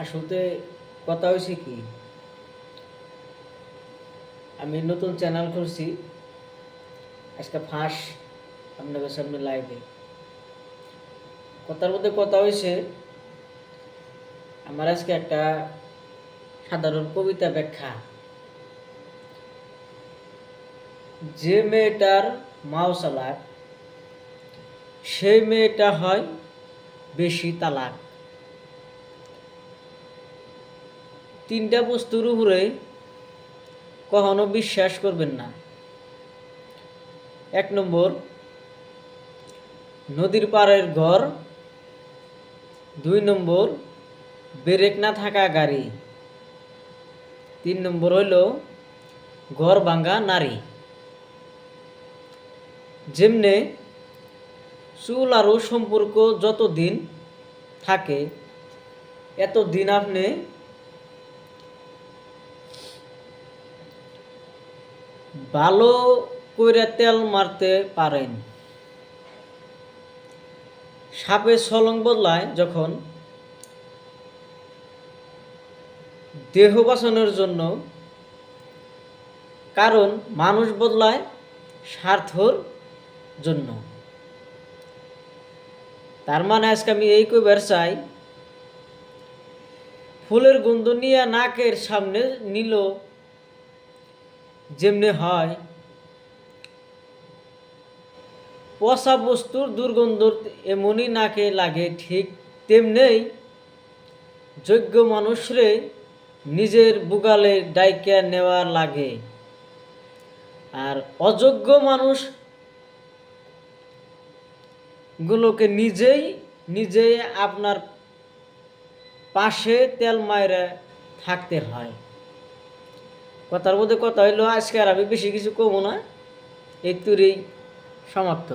আসলে কথা হয়েছে কি, আমি নতুন চ্যানেল খুলছি আজকে ফাঁস আপনাদের সামনে লাইভে। কথার মধ্যে কথা হয়েছে, আমার আজকে একটা সাধারণ কবিতা ব্যাখ্যা। যে মেয়েটার মাও চালাক, সেই মেয়েটা হয় বেশি তালাক। তিনটা বস্তুর উপরে কখনো বিশ্বাস করবেন না। 1 নম্বর, নদীর পাড়ের ঘর। 2 নম্বর, ব্রেক না থাকা গাড়ি। 3 নম্বর হইল ঘর ভাঙ্গা নারী। যেমনে চুল আরও সম্পর্ক যতদিন থাকে, এতদিন আপনি ভালো কইরা তেল মারতে পারেন। সাপে সলং বদলায় যখন দেহ বাঁচানোর জন্য, কারণ মানুষ বদলায় স্বার্থর জন্য। তার মানে আজকে আমি এই কইবার চাই, ফুলের গন্ধ নিয়ে নাকের সামনে নিল যেমনি হয়, পচা বস্তুর দুর্গন্ধ এমনই নাকে লাগে, ঠিক তেমনি যোগ্য মানুষরে নিজের বুগালে ডাইকা নেওয়া লাগে। আর অযোগ্য মানুষ গুলোকে নিজেই আপনার পাশে তেল মাইরা থাকতে হয়। কথার মধ্যে কথা হইলো, আজকে আর আমি বেশি কিছু কমো না, এই তুরেই সমাপ্ত।